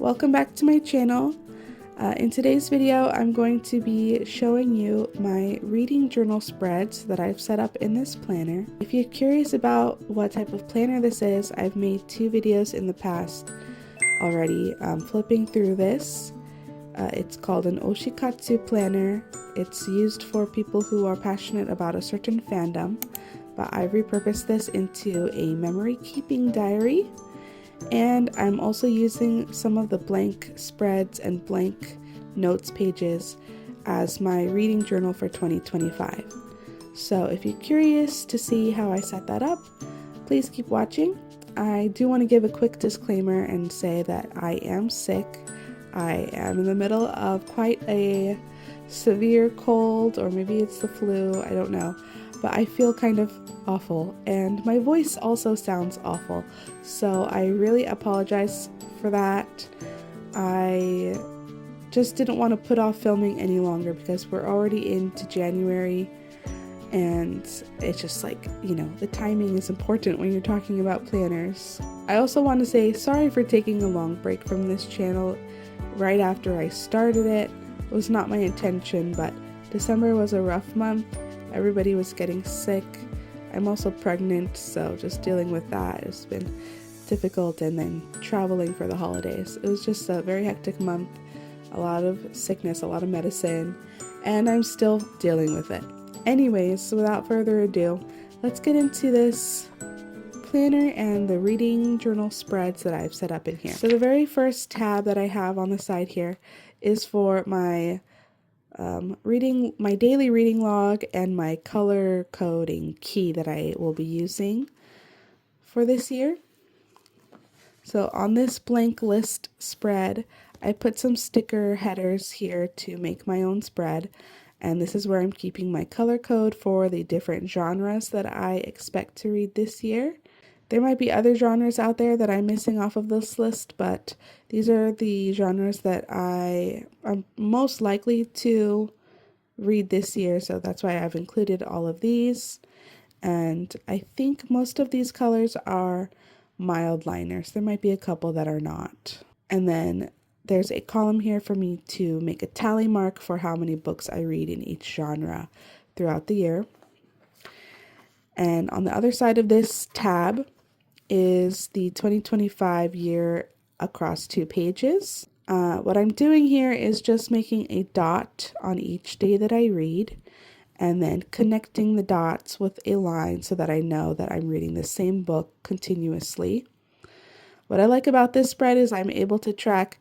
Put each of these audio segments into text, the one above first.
Welcome back to my channel. In today's video, I'm going to be showing you my reading journal spreads that I've set up in this planner. If you're curious about what type of planner this is, I've made 2 videos in the past already flipping through this. It's called an Oshikatsu planner. It's used for people who are passionate about a certain fandom, but I've repurposed this into a memory keeping diary. And I'm also using some of the blank spreads and blank notes pages as my reading journal for 2025. So if you're curious to see how I set that up, please keep watching. I do want to give a quick disclaimer and say that I am sick. I am in the middle of quite a severe cold, or maybe it's the flu, I don't know. But I feel kind of awful, and my voice also sounds awful, so I really apologize for that. I just didn't want to put off filming any longer because we're already into January, and it's just like, you know, the timing is important when you're talking about planners. I also want to say sorry for taking a long break from this channel right after I started it. It was not my intention, but December was a rough month. Everybody was getting sick. I'm also pregnant, so just dealing with that has been difficult, and then traveling for the holidays. It was just a very hectic month, a lot of sickness, a lot of medicine, and I'm still dealing with it. Anyways, without further ado, let's get into this planner and the reading journal spreads that I've set up in here. So the very first tab that I have on the side here is for my my daily reading log and my color coding key that I will be using for this year. So on this blank list spread, I put some sticker headers here to make my own spread, and this is where I'm keeping my color code for the different genres that I expect to read this year. There might be other genres out there that I'm missing off of this list, but these are the genres that I am most likely to read this year, so that's why I've included all of these. And I think most of these colors are mild liners. There might be a couple that are not. And then there's a column here for me to make a tally mark for how many books I read in each genre throughout the year. And on the other side of this tab is the 2025 year across 2 pages. What I'm doing here is just making a dot on each day that I read, and then connecting the dots with a line so that I know that I'm reading the same book continuously. What I like about this spread is I'm able to track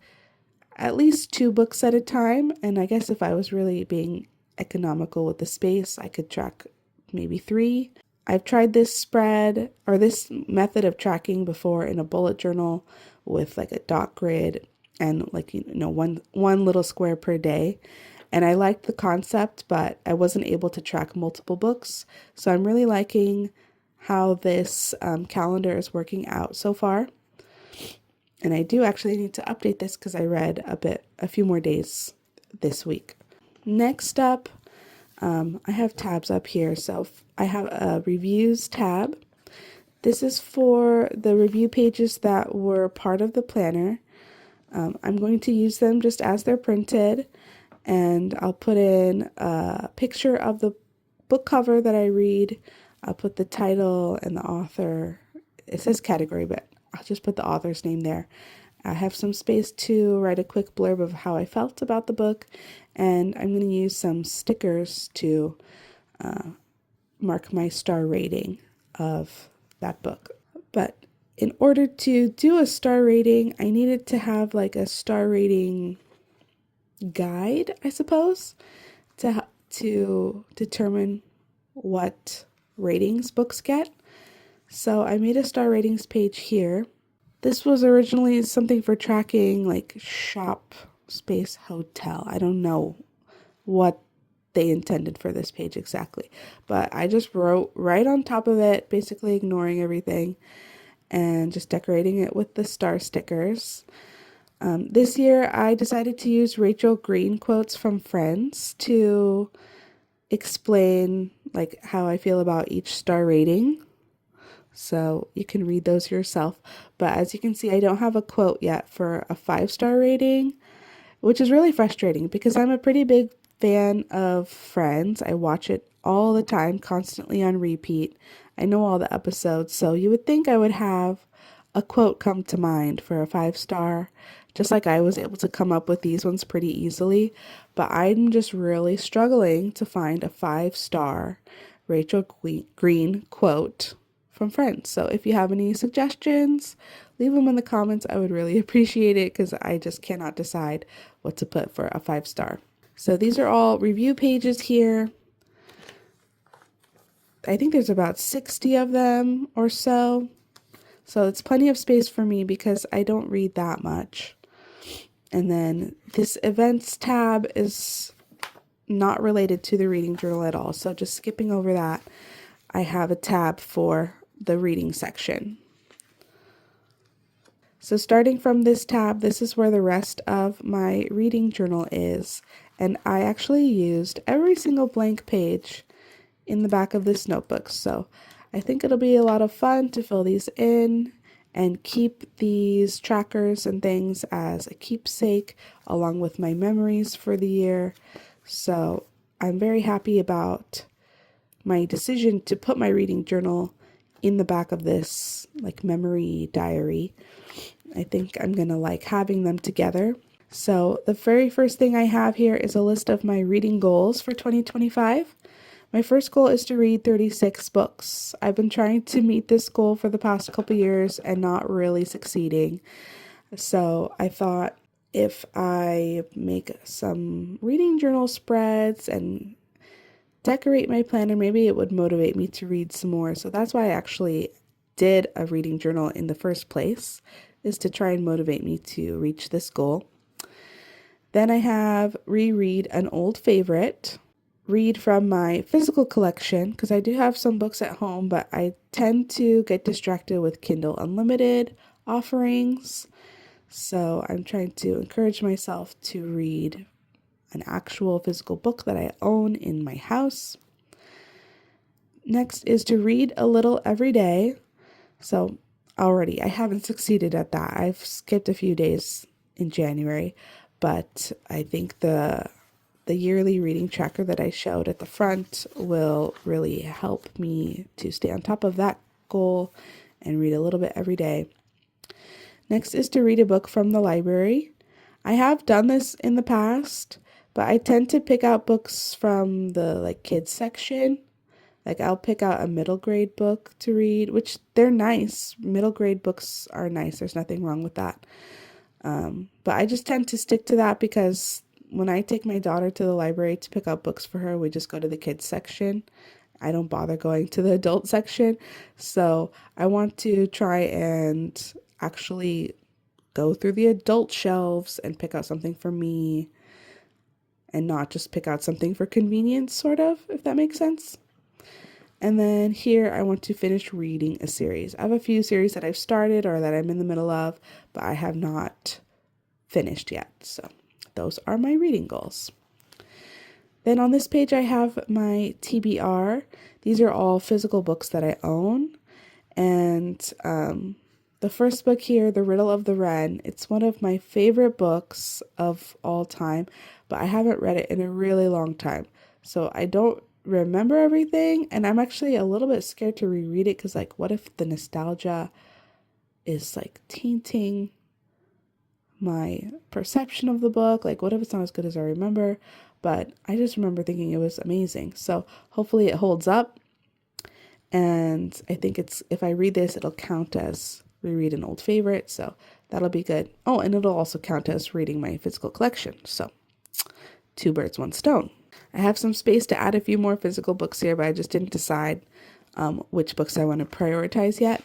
at least 2 books at a time, and I guess if I was really being economical with the space, I could track maybe 3. I've tried this spread or this method of tracking before in a bullet journal with like a dot grid and like, you know, one little square per day. And I liked the concept, but I wasn't able to track multiple books. So I'm really liking how this calendar is working out so far. And I do actually need to update this because I read a few more days this week. Next up, I have tabs up here. So I have a reviews tab. This is for the review pages that were part of the planner. I'm going to use them just as they're printed, and I'll put in a picture of the book cover that I read. I'll put the title and the author. It says category, but I'll just put the author's name there. I have some space to write a quick blurb of how I felt about the book, and I'm going to use some stickers to mark my star rating of that book. But in order to do a star rating, I needed to have like a star rating guide, I suppose, to determine what ratings books get. So I made a star ratings page here. This was originally something for tracking like shop space hotel. I don't know what they intended for this page exactly, but I just wrote right on top of it, basically ignoring everything and just decorating it with the star stickers. This year I decided to use Rachel Green quotes from Friends to explain like how I feel about each star rating. so you can read those yourself. But as you can see, I don't have a quote yet for a 5-star rating, which is really frustrating because I'm a pretty big fan of Friends. I watch it all the time, constantly on repeat. I know all the episodes, so you would think I would have a quote come to mind for a 5-star, just like I was able to come up with these ones pretty easily. But I'm just really struggling to find a 5-star Rachel Green quote from Friends. So if you have any suggestions, leave them in the comments. I would really appreciate it because I just cannot decide what to put for a 5-star. So these are all review pages here. I think there's about 60 of them or so. So it's plenty of space for me because I don't read that much. And then this events tab is not related to the reading journal at all. So just skipping over that, I have a tab for the reading section. So starting from this tab, this is where the rest of my reading journal is. And I actually used every single blank page in the back of this notebook. So I think it'll be a lot of fun to fill these in and keep these trackers and things as a keepsake along with my memories for the year. So I'm very happy about my decision to put my reading journal in the back of this like memory diary. I think I'm gonna like having them together. So the very first thing I have here is a list of my reading goals for 2025. My first goal is to read 36 books. I've been trying to meet this goal for the past couple years and not really succeeding. So I thought if I make some reading journal spreads and decorate my planner, maybe it would motivate me to read some more. So that's why I actually did a reading journal in the first place, is to try and motivate me to reach this goal. Then I have reread an old favorite, read from my physical collection, because I do have some books at home, but I tend to get distracted with Kindle Unlimited offerings. So I'm trying to encourage myself to read an actual physical book that I own in my house. Next is to read a little every day. So already I haven't succeeded at that. I've skipped a few days in January, but I think the yearly reading tracker that I showed at the front will really help me to stay on top of that goal and read a little bit every day. Next is to read a book from the library. I have done this in the past, but I tend to pick out books from the like kids section. Like I'll pick out a middle grade book to read, which they're nice. Middle grade books are nice. There's nothing wrong with that. But I just tend to stick to that because when I take my daughter to the library to pick out books for her, we just go to the kids section. I don't bother going to the adult section. So I want to try and actually go through the adult shelves and pick out something for me and not just pick out something for convenience, sort of, if that makes sense. And then here I want to finish reading a series. I have a few series that I've started or that I'm in the middle of, but I have not finished yet. So those are my reading goals. Then on this page I have my TBR. These are all physical books that I own. And the first book here, The Riddle of the Wren, it's one of my favorite books of all time, but I haven't read it in a really long time. So I don't remember everything, and I'm actually a little bit scared to reread it because like what if the nostalgia is like tainting my perception of the book? Like what if it's not as good as I remember? But I just remember thinking it was amazing. So hopefully it holds up, and I think it's, if I read this, it'll count as reread an old favorite, so that'll be good. Oh, and it'll also count as reading my physical collection. So 2 birds, 1 stone. I have some space to add a few more physical books here, but I just didn't decide which books I want to prioritize yet.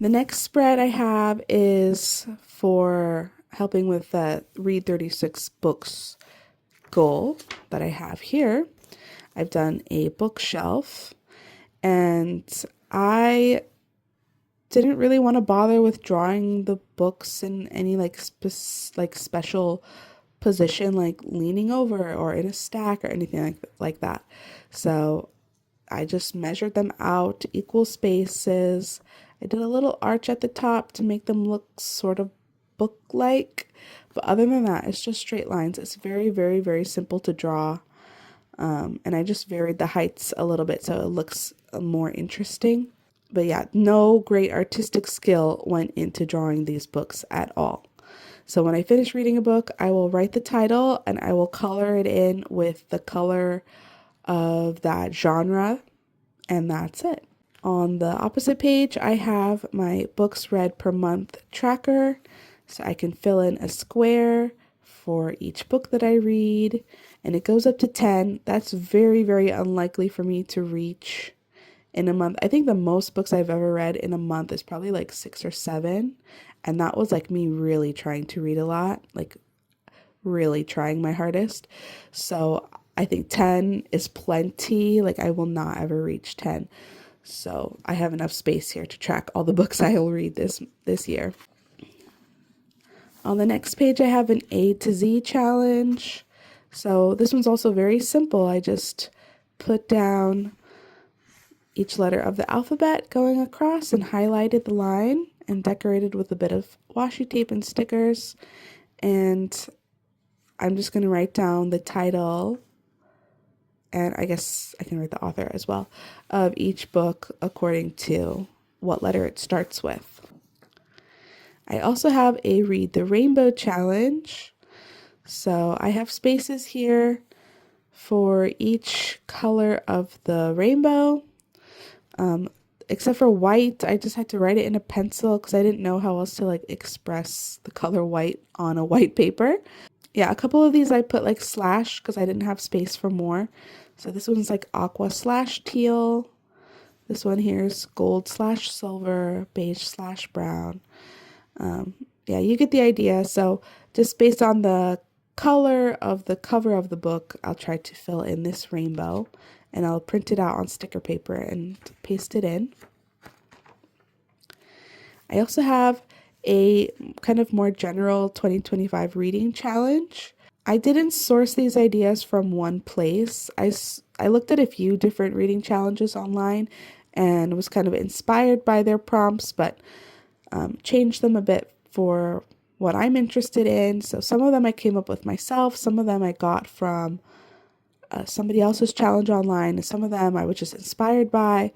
The next spread I have is for helping with the read 36 books goal that I have here. I've done a bookshelf, and I didn't really want to bother with drawing the books in any like special position, like leaning over or in a stack or anything like that. So I just measured them out to equal spaces. I did a little arch at the top to make them look sort of book-like. But other than that, it's just straight lines. It's very, very, very simple to draw. And I just varied the heights a little bit so it looks more interesting. But yeah, no great artistic skill went into drawing these books at all. So when I finish reading a book, I will write the title and I will color it in with the color of that genre, and that's it. On the opposite page, I have my books read per month tracker, so I can fill in a square for each book that I read, and it goes up to 10. That's very, very unlikely for me to reach in a month. I think the most books I've ever read in a month is probably like 6 or 7, and that was like me really trying to read a lot, like really trying my hardest. So I think 10 is plenty. Like I will not ever reach 10. So I have enough space here to track all the books I will read this year. On the next page, I have an A to Z challenge. So this one's also very simple. I just put down each letter of the alphabet going across and highlighted the line and decorated with a bit of washi tape and stickers. And I'm just going to write down the title, and I guess I can write the author as well, of each book according to what letter it starts with. I also have a Read the Rainbow challenge. So I have spaces here for each color of the rainbow. Except for white, I just had to write it in a pencil because I didn't know how else to like express the color white on a white paper. Yeah, a couple of these I put like slash because I didn't have space for more. So this one's like aqua slash teal. This one here is gold slash silver, beige slash brown. Yeah, you get the idea. So just based on the color of the cover of the book, I'll try to fill in this rainbow, and I'll print it out on sticker paper and paste it in. I also have a kind of more general 2025 reading challenge. I didn't source these ideas from one place. I looked at a few different reading challenges online and was kind of inspired by their prompts, but changed them a bit for what I'm interested in. So some of them I came up with myself, some of them I got from somebody else's challenge online, and some of them I was just inspired by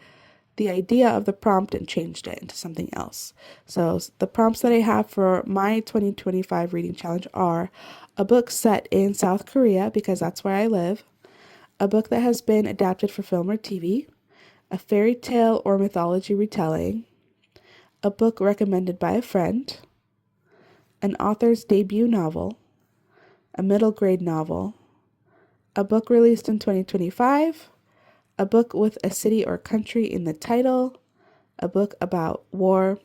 the idea of the prompt and changed it into something else. So the prompts that I have for my 2025 reading challenge are a book set in South Korea, because that's where I live, a book that has been adapted for film or TV, a fairy tale or mythology retelling, a book recommended by a friend, an author's debut novel, a middle grade novel, a book released in 2025, a book with a city or country in the title, a book about war,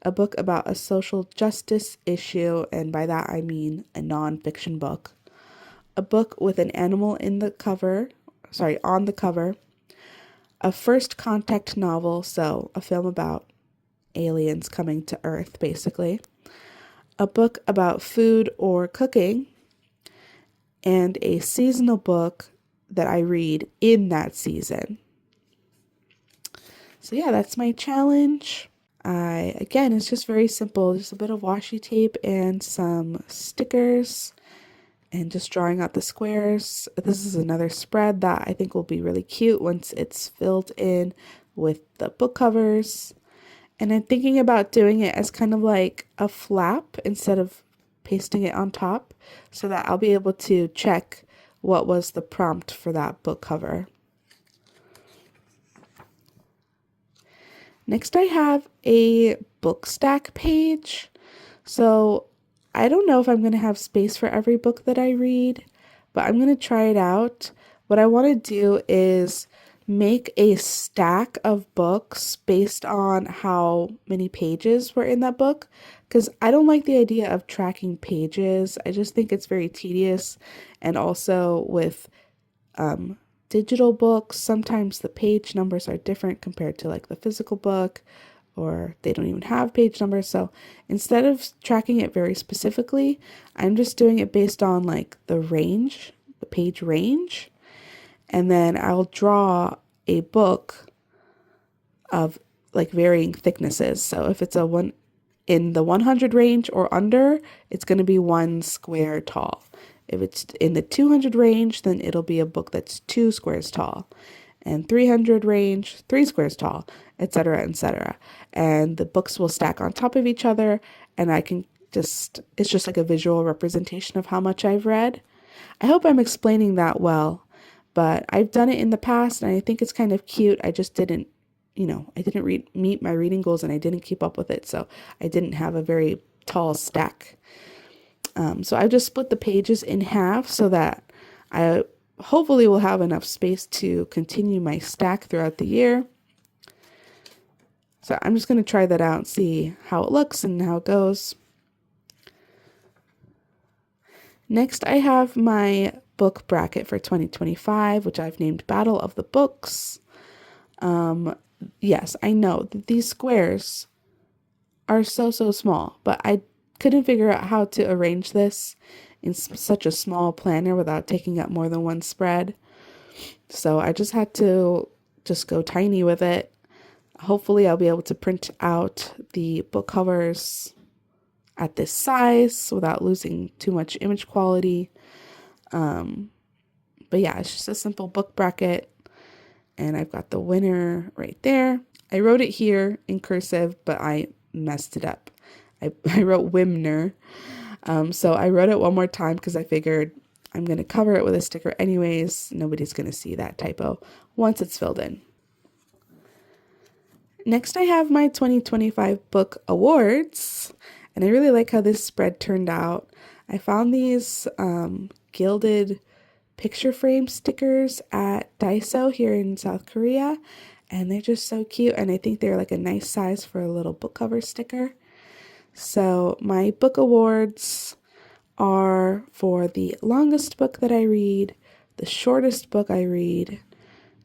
a book about a social justice issue, and by that I mean a nonfiction book, a book with an animal on the cover, a first contact novel, so a film about aliens coming to Earth, basically, a book about food or cooking, and a seasonal book that I read in that season. So yeah, that's my challenge. Again, it's just very simple. Just a bit of washi tape and some stickers and just drawing out the squares. This is another spread that I think will be really cute once it's filled in with the book covers. And I'm thinking about doing it as kind of like a flap instead of pasting it on top, so that I'll be able to check what was the prompt for that book cover. Next, I have a book stack page. So I don't know if I'm going to have space for every book that I read, but I'm going to try it out. What I want to do is make a stack of books based on how many pages were in that book, because I don't like the idea of tracking pages. I just think it's very tedious, and also with digital books, sometimes the page numbers are different compared to like the physical book, or they don't even have page numbers. So instead of tracking it very specifically, I'm just doing it based on like the range, the page range. And then I'll draw a book of like varying thicknesses. So if it's a one in the 100 range or under, it's going to be 1 square tall. If it's in the 200 range, then it'll be a book that's 2 squares tall. And 300 range, 3 squares tall, etc., etc. And the books will stack on top of each other, and I can just, it's just like a visual representation of how much I've read. I hope I'm explaining that well, but I've done it in the past, and I think it's kind of cute. I just didn't, I didn't meet my reading goals, and I didn't keep up with it, so I didn't have a very tall stack. So I just split the pages in half so that I hopefully will have enough space to continue my stack throughout the year. So I'm just going to try that out and see how it looks and how it goes. Next, I have my book bracket for 2025, which I've named Battle of the Books. Yes, I know that these squares are so small, but I couldn't figure out how to arrange this in such a small planner without taking up more than one spread. So I just had to just go tiny with it. Hopefully I'll be able to print out the book covers at this size without losing too much image quality. But yeah, it's just a simple book bracket, and I've got the winner right there. I wrote it here in cursive, but I messed it up. I wrote Wimner. So I wrote it one more time because I figured I'm going to cover it with a sticker anyways. Nobody's going to see that typo once it's filled in. Next, I have my 2025 book awards, and I really like how this spread turned out. I found these gilded picture frame stickers at Daiso here in South Korea, and they're just so cute, and I think they're like a nice size for a little book cover sticker. So my book awards are for the longest book that I read, the shortest book I read,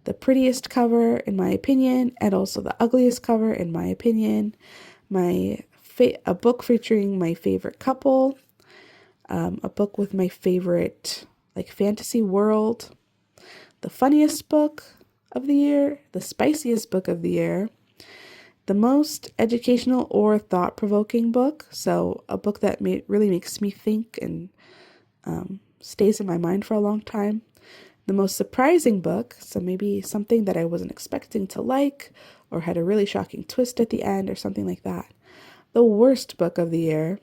the prettiest cover in my opinion, and also the ugliest cover in my opinion, a book featuring my favorite couple, a book with my favorite like fantasy world, the funniest book of the year, the spiciest book of the year, the most educational or thought-provoking book, so a book that really makes me think and stays in my mind for a long time, the most surprising book, so maybe something that I wasn't expecting to like or had a really shocking twist at the end or something like that, the worst book of the year,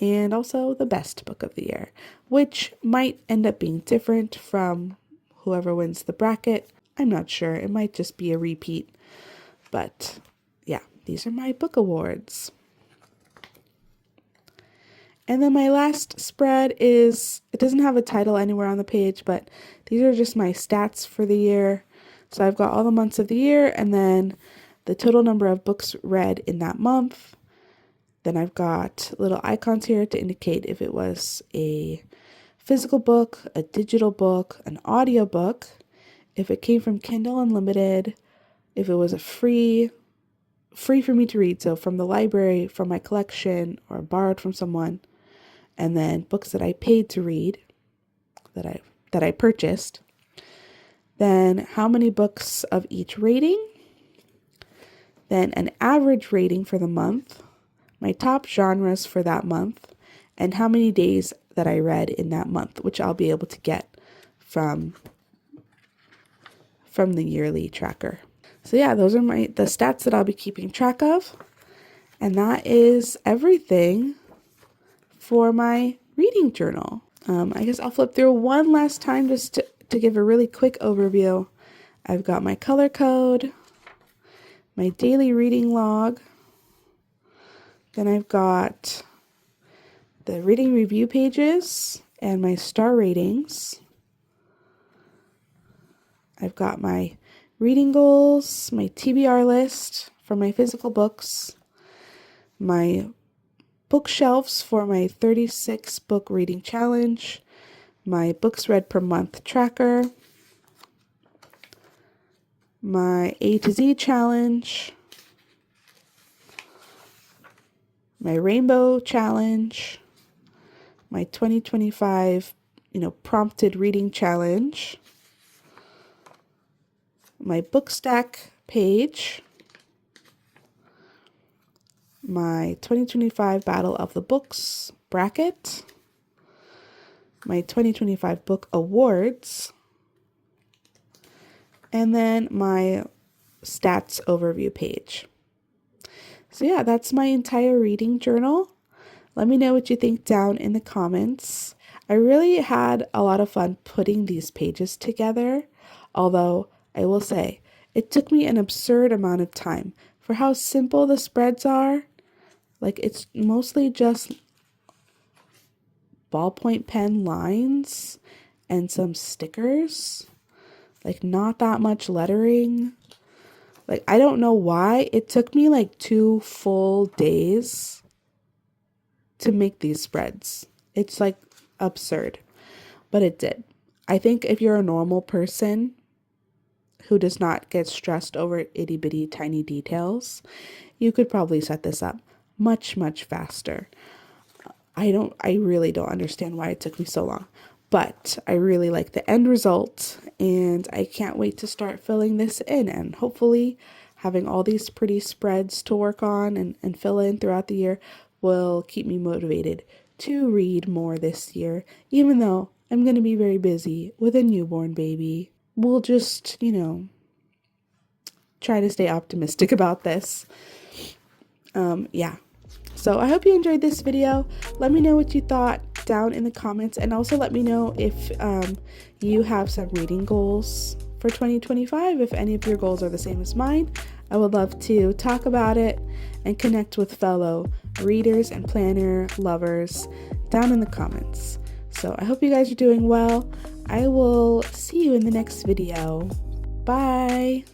and also the best book of the year, which might end up being different from whoever wins the bracket. I'm not sure. It might just be a repeat, but yeah, these are my book awards. And then my last spread it doesn't have a title anywhere on the page, but these are just my stats for the year. So I've got all the months of the year and then the total number of books read in that month. Then I've got little icons here to indicate if it was a physical book, a digital book, an audio book, if it came from Kindle Unlimited, if it was a free for me to read, so from the library, from my collection, or borrowed from someone, and then books that I paid to read, that I purchased. Then how many books of each rating, then an average rating for the month, my top genres for that month, and how many days that I read in that month, which I'll be able to get from the yearly tracker. So yeah, those are the stats that I'll be keeping track of. And that is everything for my reading journal. I guess I'll flip through one last time just to give a really quick overview. I've got my color code, my daily reading log, then I've got the reading review pages and my star ratings. I've got my reading goals, my TBR list for my physical books, my bookshelves for my 36 book reading challenge, my books read per month tracker, my A to Z challenge, my rainbow challenge, my 2025, prompted reading challenge, my book stack page, my 2025 Battle of the Books bracket, my 2025 book awards, and then my stats overview page. So yeah, that's my entire reading journal. Let me know what you think down in the comments. I really had a lot of fun putting these pages together, although I will say it took me an absurd amount of time for how simple the spreads are. Like, it's mostly just ballpoint pen lines and some stickers. Like, not that much lettering. Like, I don't know why it took me like 2 full days to make these spreads. It's like absurd, but it did. I think if you're a normal person who does not get stressed over itty bitty tiny details, you could probably set this up much, much faster. I really don't understand why it took me so long, but I really like the end result, and I can't wait to start filling this in, and hopefully having all these pretty spreads to work on and fill in throughout the year will keep me motivated to read more this year, even though I'm going to be very busy with a newborn baby. We'll just, try to stay optimistic about this. Yeah. So I hope you enjoyed this video. Let me know what you thought down in the comments, and also let me know if you have some reading goals for 2025. If any of your goals are the same as mine, I would love to talk about it and connect with fellow readers and planner lovers down in the comments. So I hope you guys are doing well. I will see you in the next video. Bye.